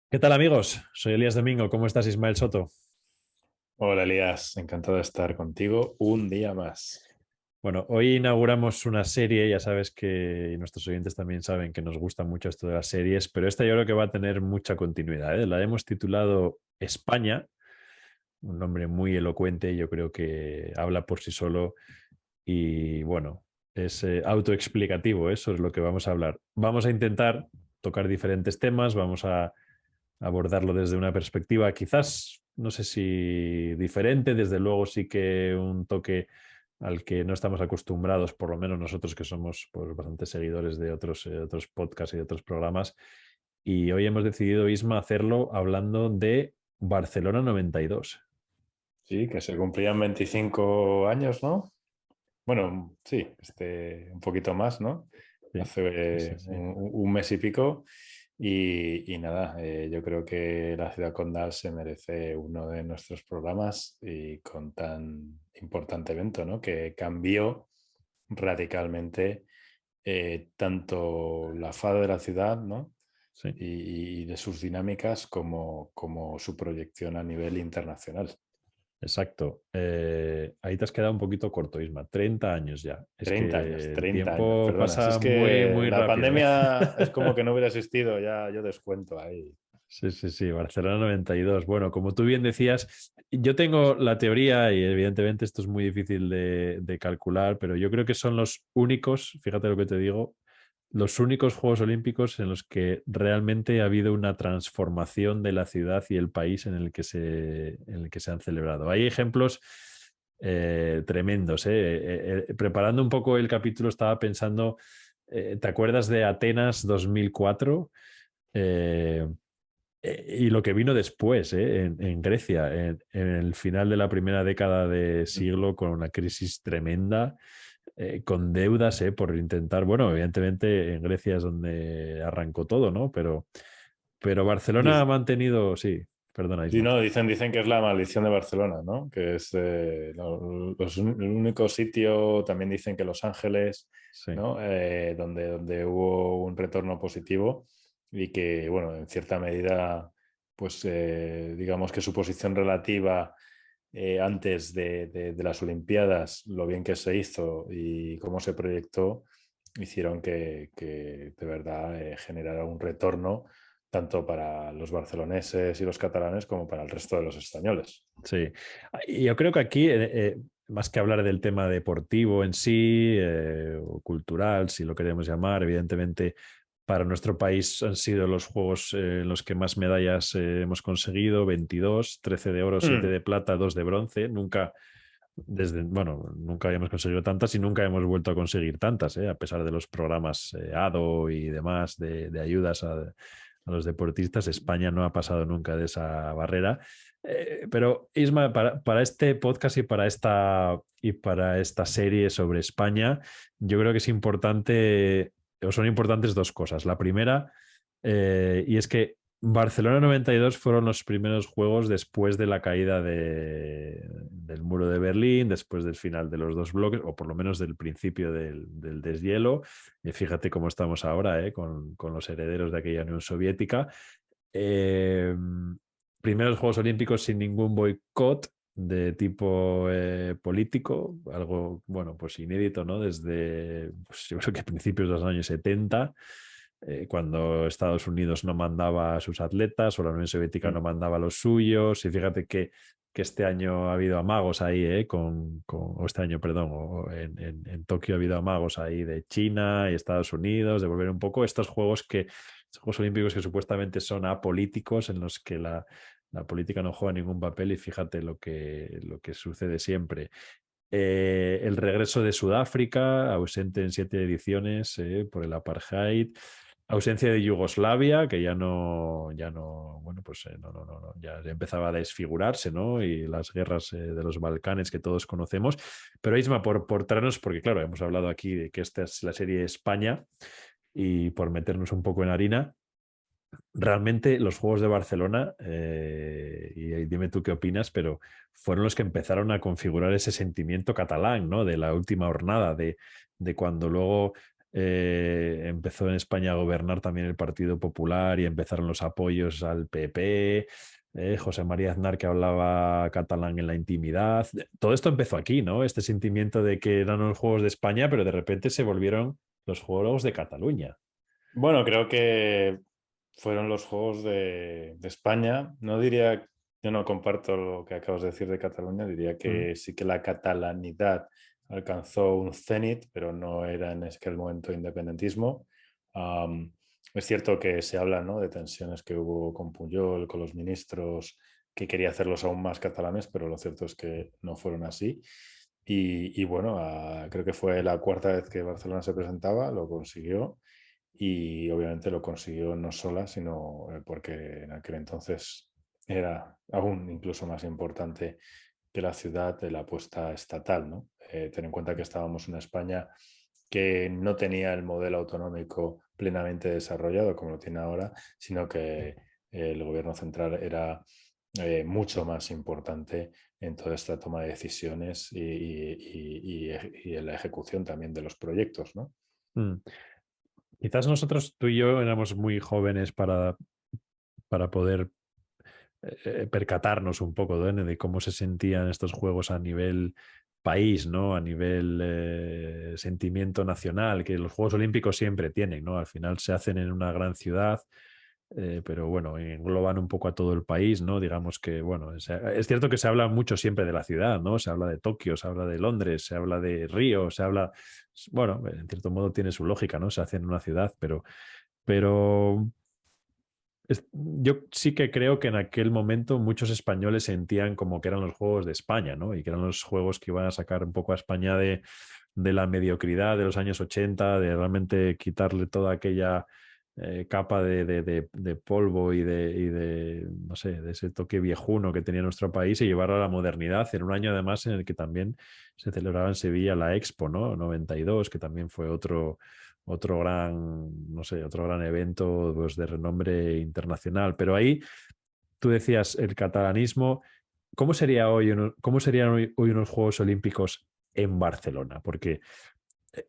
¿Qué tal, amigos? Soy Elías Domingo. ¿Cómo estás, Ismael Soto? Hola Elías, encantado de estar contigo un día más. Bueno, hoy inauguramos una serie, ya sabes que y nuestros oyentes también saben que nos gusta mucho esto de las series, pero esta yo creo que va a tener mucha continuidad, ¿eh? La hemos titulado España, un nombre muy elocuente, yo creo que habla por sí solo y bueno, es autoexplicativo, ¿eh? Sobre lo que vamos a hablar. Vamos a intentar tocar diferentes temas, vamos a abordarlo desde una perspectiva quizás, no sé si diferente, desde luego sí que un toque al que no estamos acostumbrados, por lo menos nosotros que somos pues, bastantes seguidores de otros podcasts y de otros programas. Y hoy hemos decidido, Isma, hacerlo hablando de Barcelona 92. Sí, que se cumplían 25 años, ¿no? Bueno, sí, un poquito más, ¿no? Sí, Hace sí, sí, sí. un mes y pico. Y nada, yo creo que la ciudad condal se merece uno de nuestros programas y con tan importante evento, ¿no? Que cambió radicalmente tanto la faz de la ciudad, ¿no? Sí. Y de sus dinámicas como su proyección a nivel internacional. Exacto. Ahí te has quedado un poquito corto, Isma. 30 años ya. Es 30 años, que el 30 años, tiempo perdona. Si pasa es muy, que muy la rápido, ¿eh? pandemia es como que no hubiera existido, ya yo descuento ahí. Sí, sí, sí, Barcelona 92. Bueno, como tú bien decías, yo tengo la teoría y evidentemente esto es muy difícil de calcular, pero yo creo que son los únicos, fíjate lo que te digo, los únicos Juegos Olímpicos en los que realmente ha habido una transformación de la ciudad y el país en el que se han celebrado. Hay ejemplos tremendos. Preparando un poco el capítulo estaba pensando, ¿te acuerdas de Atenas 2004? Eh, y lo que vino después, en Grecia, en el final de la primera década de siglo, con una crisis tremenda, con deudas, por intentar, bueno, evidentemente en Grecia es donde arrancó todo, ¿no? Pero Barcelona ha Dice, mantenido, sí, perdona, sí, Isma. no, dicen que es la maldición de Barcelona, ¿no? Que es el único sitio, también dicen que Los Ángeles, Sí, ¿no? Donde hubo un retorno positivo y que, bueno, en cierta medida, pues digamos que su posición relativa antes de las Olimpiadas, lo bien que se hizo y cómo se proyectó, hicieron que de verdad generara un retorno tanto para los barceloneses y los catalanes como para el resto de los españoles. sí. Y yo creo que aquí, más que hablar del tema deportivo en sí, o cultural, si lo queremos llamar, evidentemente para nuestro país han sido los juegos en los que más medallas hemos conseguido, 22, 13 de oro, 7 Mm. de plata, 2 de bronce. Nunca habíamos conseguido tantas y nunca hemos vuelto a conseguir tantas, a pesar de los programas ADO y demás de ayudas a los deportistas. España no ha pasado nunca de esa barrera. Pero Isma, para este podcast y para esta serie sobre España, yo creo que es importante, o son importantes dos cosas. La primera, y es que Barcelona 92 fueron los primeros juegos después de la caída del muro de Berlín, después del final de los dos bloques, o por lo menos del principio del deshielo. Y fíjate cómo estamos ahora, con los herederos de aquella Unión Soviética. Eh, Primeros Juegos Olímpicos sin ningún boicot de tipo político, algo, bueno, pues inédito, ¿no? Desde, pues, yo creo que principios de los años 70, cuando Estados Unidos no mandaba a sus atletas o la Unión Soviética no Mm. mandaba a los suyos. Y fíjate que este año ha habido amagos ahí, o este año, perdón, o en Tokio ha habido amagos ahí de China y Estados Unidos, de volver un poco estos Juegos Olímpicos que supuestamente son apolíticos, en los que la política no juega ningún papel, y fíjate lo que sucede siempre. El regreso de Sudáfrica, ausente en 7 ediciones por el apartheid. Ausencia de Yugoslavia, que ya no, bueno, pues no, ya empezaba a desfigurarse, ¿no? Y las guerras de los Balcanes que todos conocemos. Pero Isma, por traernos, porque claro, hemos hablado aquí de que esta es la serie España, y por meternos un poco en harina, realmente los Juegos de Barcelona, y dime tú qué opinas, pero fueron los que empezaron a configurar ese sentimiento catalán, ¿no? De la última jornada, de cuando luego empezó en España a gobernar también el Partido Popular y empezaron los apoyos al PP. José María Aznar, que hablaba catalán en la intimidad. Todo esto empezó aquí, ¿no? Este sentimiento de que eran los Juegos de España, pero de repente se volvieron los Juegos de Cataluña. Bueno, creo que fueron los Juegos de España. No diría, yo no comparto lo que acabas de decir de Cataluña, diría Mm, que sí que la catalanidad alcanzó un cenit, pero no era en aquel momento independentismo. Am, es cierto que se habla, ¿no?, de tensiones que hubo con Pujol, con los ministros, que quería hacerlos aún más catalanes, pero lo cierto es que no fueron así. Y bueno, creo que fue la cuarta vez que Barcelona se presentaba, lo consiguió y obviamente lo consiguió no sola, sino porque en aquel entonces era aún incluso más importante que la ciudad de la apuesta estatal, ¿no? Ten en cuenta que estábamos en España que no tenía el modelo autonómico plenamente desarrollado como lo tiene ahora, sino que el gobierno central era mucho más importante en toda esta toma de decisiones y en la ejecución también de los proyectos, ¿no? mm. Quizás nosotros, tú y yo, éramos muy jóvenes para poder percatarnos un poco, ¿no?, de cómo se sentían estos juegos a nivel país, ¿no? A nivel sentimiento nacional, que los Juegos Olímpicos siempre tienen, ¿no? Al final se hacen en una gran ciudad, pero bueno, engloban un poco a todo el país, ¿no? Digamos que, bueno, es cierto que se habla mucho siempre de la ciudad, ¿no? Se habla de Tokio, se habla de Londres, se habla de Río, se habla, bueno, en cierto modo tiene su lógica, ¿no? Se hace en una ciudad, pero yo sí que creo que en aquel momento muchos españoles sentían como que eran los Juegos de España, ¿no? Y que eran los juegos que iban a sacar un poco a España de la mediocridad de los años 80, de realmente quitarle toda aquella capa de polvo no sé, de ese toque viejuno que tenía nuestro país y llevarlo a la modernidad en un año además en el que también se celebraba en Sevilla la Expo, ¿no? 92, que también fue otro gran, no sé, otro gran evento, pues, de renombre internacional. Pero ahí tú decías el catalanismo. ¿Cómo sería hoy cómo serían hoy unos Juegos Olímpicos en Barcelona? Porque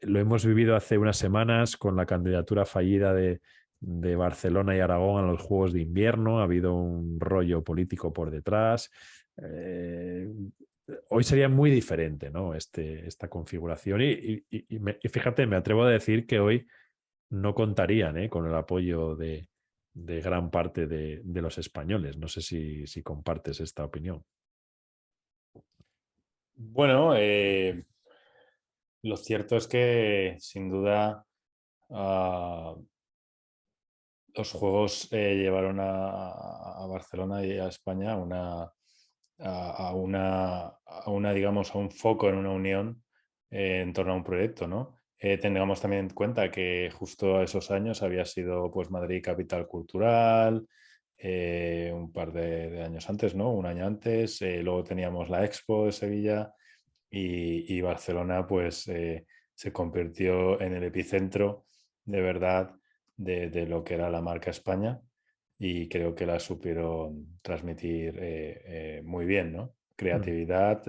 lo hemos vivido hace unas semanas con la candidatura fallida de Barcelona y Aragón a los Juegos de Invierno. Ha habido un rollo político por detrás. Eh, Hoy sería muy diferente, ¿no? Esta configuración. Y fíjate, me atrevo a decir que hoy no contarían, con el apoyo de gran parte de los españoles. No sé si compartes esta opinión. Bueno, lo cierto es que sin duda ah, los Juegos llevaron a Barcelona y a España digamos, a un foco en una unión en torno a un proyecto, ¿no? Tengamos también en cuenta que justo a esos años había sido pues Madrid capital cultural, un par de años antes, ¿no? Un año antes, luego teníamos la Expo de Sevilla y Barcelona pues se convirtió en el epicentro de verdad de lo que era la marca España y creo que la supieron transmitir muy bien, ¿no? Mm. Creatividad,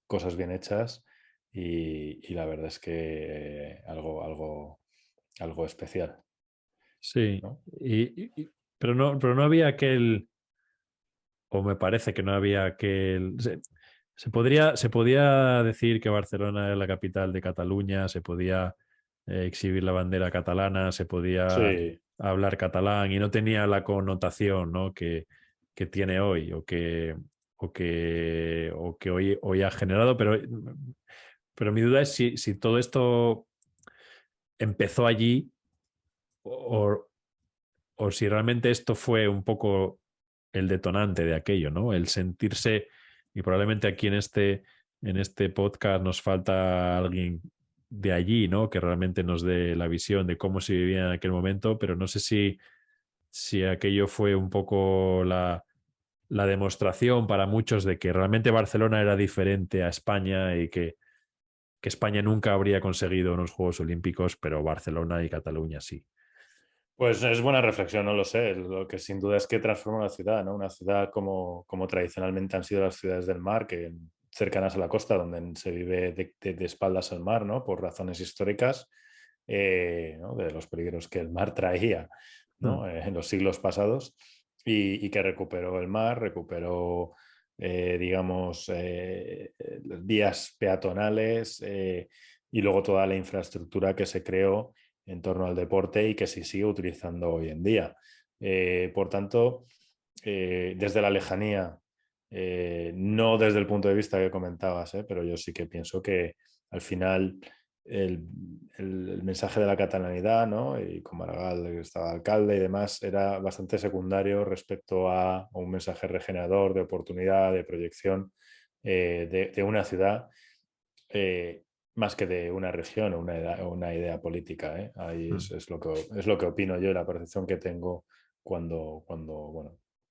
cosas bien hechas y la verdad es que algo especial, Sí, ¿no? pero no había aquel, o me parece que no había aquel. Se podía decir que Barcelona era la capital de Cataluña, se podía exhibir la bandera catalana, se podía Sí, hablar catalán y no tenía la connotación, ¿no?, que tiene hoy o que hoy ha generado. Pero mi duda es si todo esto empezó allí o, o si realmente esto fue un poco el detonante de aquello, ¿no? El sentirse, y probablemente aquí en este podcast nos falta alguien de allí, ¿no? Que realmente nos dé la visión de cómo se vivía en aquel momento, pero no sé si aquello fue un poco la demostración para muchos de que realmente Barcelona era diferente a España y que España nunca habría conseguido unos Juegos Olímpicos, pero Barcelona y Cataluña sí. pues es buena reflexión, no lo sé. Lo que sin duda es que transforma una ciudad, ¿no? Una ciudad como tradicionalmente han sido las ciudades del mar, que cercanas a la costa, donde se vive de espaldas al mar, ¿no? Por razones históricas. ¿no? De los peligros que el mar traía, Mm. ¿no? En los siglos pasados y que recuperó el mar, recuperó, digamos, vías peatonales y luego toda la infraestructura que se creó en torno al deporte y que se sigue utilizando hoy en día. Por tanto, desde la lejanía, no desde el punto de vista que comentabas, pero yo sí que pienso que al final el, el mensaje de la catalanidad, ¿no? Y con Maragall, que estaba alcalde y demás, era bastante secundario respecto a un mensaje regenerador, de oportunidad, de proyección de una ciudad, eh, más que de una región o una idea política. Ahí Mm. es lo que opino yo, la percepción que tengo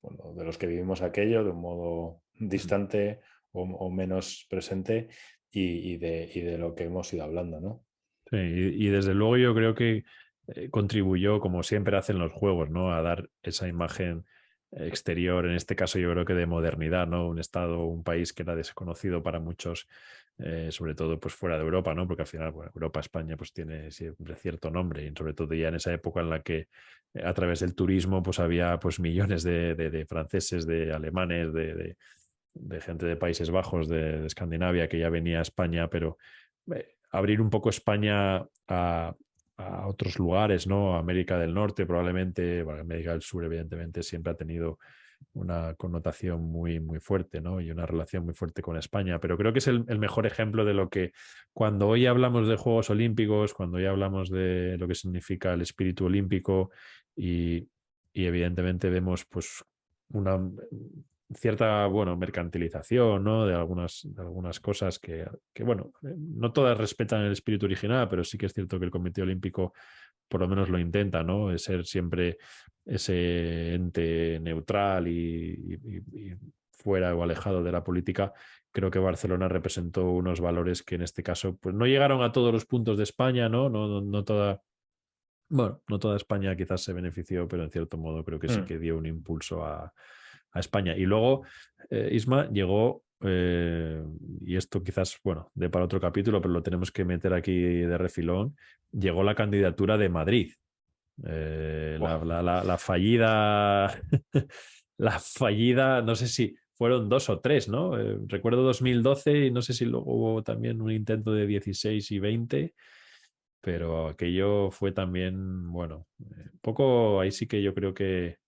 bueno, de los que vivimos aquello de un modo Mm. distante o menos presente y de lo que hemos ido hablando, ¿no? Sí, y desde luego yo creo que contribuyó, como siempre hacen los juegos, ¿no? A dar esa imagen exterior, en este caso yo creo que de modernidad, ¿no? Un estado, un país que era desconocido para muchos, sobre todo pues fuera de Europa, ¿no? Porque al final, bueno, Europa, España, pues tiene siempre cierto nombre y sobre todo ya en esa época en la que a través del turismo pues había pues millones de franceses, de alemanes, de gente de Países Bajos, de Escandinavia, que ya venía a España, pero abrir un poco España a otros lugares, ¿no? América del Norte, probablemente, bueno, América del Sur, evidentemente, siempre ha tenido una connotación muy, muy fuerte, ¿no? Y una relación muy fuerte con España. Pero creo que es el mejor ejemplo de lo que, cuando hoy hablamos de Juegos Olímpicos, cuando hoy hablamos de lo que significa el espíritu olímpico y evidentemente vemos, pues, una cierta, bueno, mercantilización, ¿no? De algunas cosas que, bueno, no todas respetan el espíritu original, pero sí que es cierto que el Comité Olímpico por lo menos lo intenta, ¿no? Es ser siempre ese ente neutral y fuera o alejado de la política. Creo que Barcelona representó unos valores que en este caso pues, no llegaron a todos los puntos de España, ¿no? No toda, bueno, no toda España quizás se benefició, pero en cierto modo creo que sí Mm. que dio un impulso a España. Y luego, Isma, llegó, y esto quizás, bueno, de para otro capítulo, pero lo tenemos que meter aquí de refilón, llegó la candidatura de Madrid. Buah. La fallida, la fallida, no sé si fueron dos o tres, ¿no? Recuerdo 2012 y no sé si luego hubo también un intento de 16 y 20, pero aquello fue también, bueno, un poco, ahí sí que yo creo que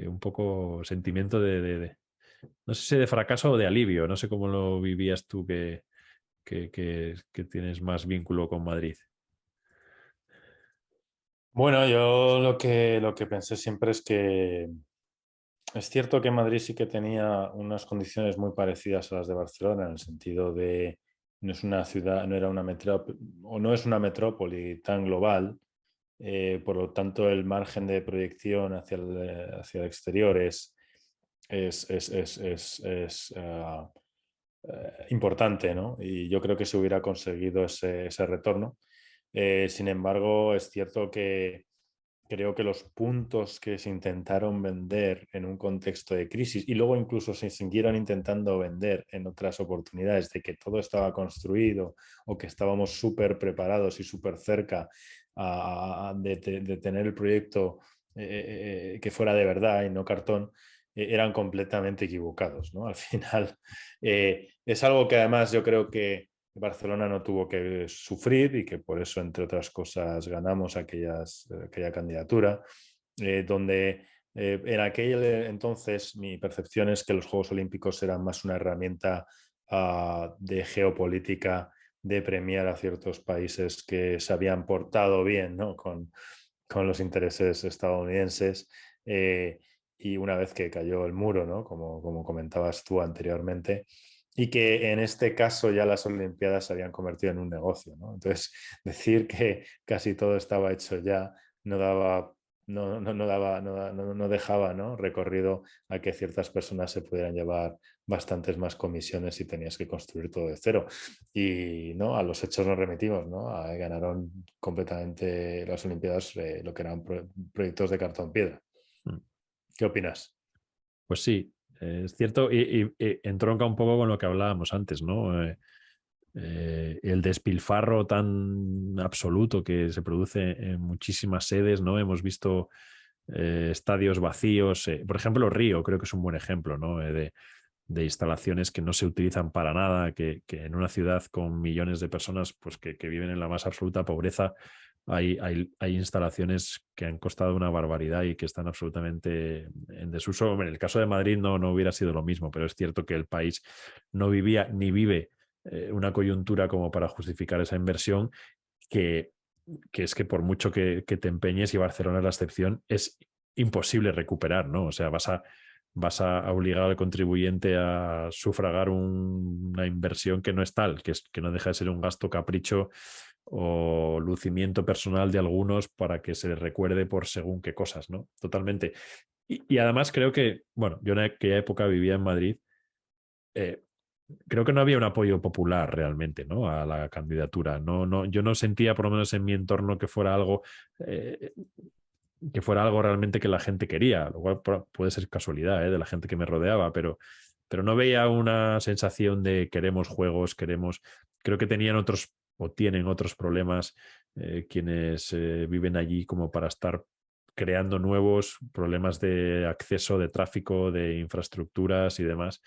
un poco sentimiento no sé si de fracaso o de alivio, no sé cómo lo vivías tú que tienes más vínculo con Madrid. Bueno, yo lo que pensé siempre es que es cierto que Madrid sí que tenía unas condiciones muy parecidas a las de Barcelona, en el sentido de no es una ciudad, no era una metrópoli, o no es una metrópoli tan global, por lo tanto el margen de proyección hacia el exterior es importante, ¿no? Y yo creo que se hubiera conseguido ese retorno. Sin embargo, es cierto que creo que los puntos que se intentaron vender en un contexto de crisis y luego incluso se siguieron intentando vender en otras oportunidades de que todo estaba construido o que estábamos súper preparados y súper cerca de tener el proyecto que fuera de verdad y no cartón, eran completamente equivocados, ¿no? Al final, es algo que además yo creo que Barcelona no tuvo que sufrir y que por eso, entre otras cosas, ganamos aquella candidatura, donde en aquel entonces mi percepción es que los Juegos Olímpicos eran más una herramienta de geopolítica, de premiar a ciertos países que se habían portado bien, ¿no? con los intereses estadounidenses. Y una vez que cayó el muro, ¿no? Como comentabas tú anteriormente, y que en este caso ya las Olimpiadas se habían convertido en un negocio, ¿no? Entonces, decir que casi todo estaba hecho ya no daba, no dejaba, ¿no? Recorrido a que ciertas personas se pudieran llevar bastantes más comisiones y tenías que construir todo de cero. Y ¿no? A los hechos nos remitimos, ¿no? Ganaron completamente las Olimpiadas lo que eran proyectos de cartón piedra. Mm. ¿Qué opinas? Pues sí, es cierto, y entronca un poco con lo que hablábamos antes, ¿no? el despilfarro tan absoluto que se produce en muchísimas sedes, ¿no? Hemos visto estadios vacíos. Por ejemplo, Río creo que es un buen ejemplo, ¿no? De instalaciones que no se utilizan para nada, que en una ciudad con millones de personas pues que viven en la más absoluta pobreza, hay instalaciones que han costado una barbaridad y que están absolutamente en desuso. En el caso de Madrid no hubiera sido lo mismo, pero es cierto que el país no vivía ni vive una coyuntura como para justificar esa inversión que, que es que por mucho que te empeñes, y Barcelona es la excepción, es imposible recuperar, ¿no? O sea, vas a obligar al contribuyente a sufragar una inversión que no es tal, que no deja de ser un gasto capricho o lucimiento personal de algunos para que se les recuerde por según qué cosas, ¿no? Totalmente. Y además creo que, bueno, yo en aquella época vivía en Madrid, eh, creo que no había un apoyo popular realmente, ¿no? A la candidatura. Yo no sentía, por lo menos en mi entorno, eh, que fuera algo realmente que la gente quería, lo cual puede ser casualidad, de la gente que me rodeaba, pero no veía una sensación de queremos juegos, queremos. Creo que tenían otros o tienen otros problemas quienes viven allí como para estar creando nuevos problemas de acceso, de tráfico, de infraestructuras y demás,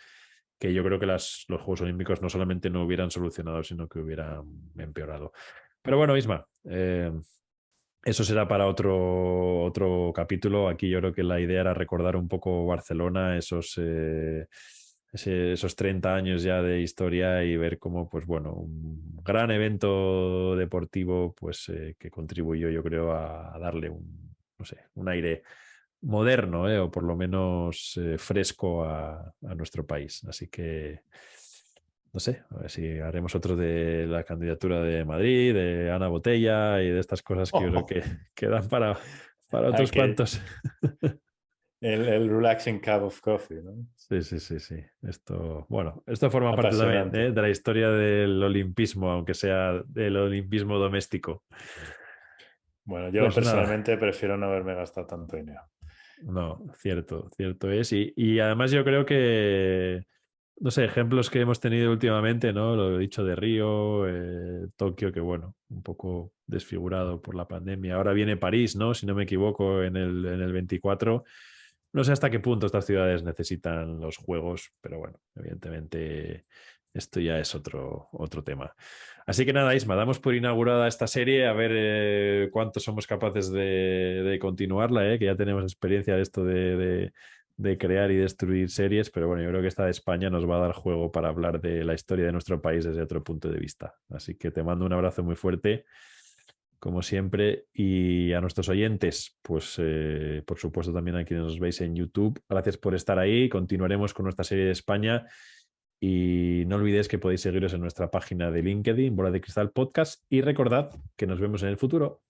que yo creo que los Juegos Olímpicos no solamente no hubieran solucionado, sino que hubieran empeorado. Pero bueno, Isma, eso será para otro capítulo. Aquí yo creo que la idea era recordar un poco Barcelona, esos 30 años ya de historia y ver cómo, pues bueno, un gran evento deportivo, pues que contribuyó, yo creo, a darle no sé, un aire moderno, o por lo menos fresco a nuestro país. Así que no sé, a ver si haremos otro de la candidatura de Madrid, de Ana Botella y de estas cosas que yo creo que quedan para otros Que cuantos. el relaxing cup of coffee, ¿no? Sí, sí, sí, sí. Bueno, esto forma parte también, Apasionante. de la historia del olimpismo, aunque sea del olimpismo doméstico. Bueno, yo Pues nada, personalmente prefiero no haberme gastado tanto dinero. no, cierto es. Y además yo creo que, no sé, ejemplos que hemos tenido últimamente, ¿no? Lo he dicho de Río, Tokio, que bueno, un poco desfigurado por la pandemia. Ahora viene París, ¿no? Si no me equivoco, en el 24. No sé hasta qué punto estas ciudades necesitan los juegos, pero bueno, evidentemente esto ya es otro tema. Así que nada, Isma, damos por inaugurada esta serie, a ver cuánto somos capaces de continuarla, que ya tenemos experiencia de esto de crear y destruir series, pero bueno, yo creo que esta de España nos va a dar juego para hablar de la historia de nuestro país desde otro punto de vista. Así que te mando un abrazo muy fuerte, como siempre, y a nuestros oyentes, pues por supuesto también a quienes nos veis en YouTube, gracias por estar ahí, continuaremos con nuestra serie de España. Y no olvidéis que podéis seguiros en nuestra página de LinkedIn, Bola de Cristal Podcast, y recordad que nos vemos en el futuro.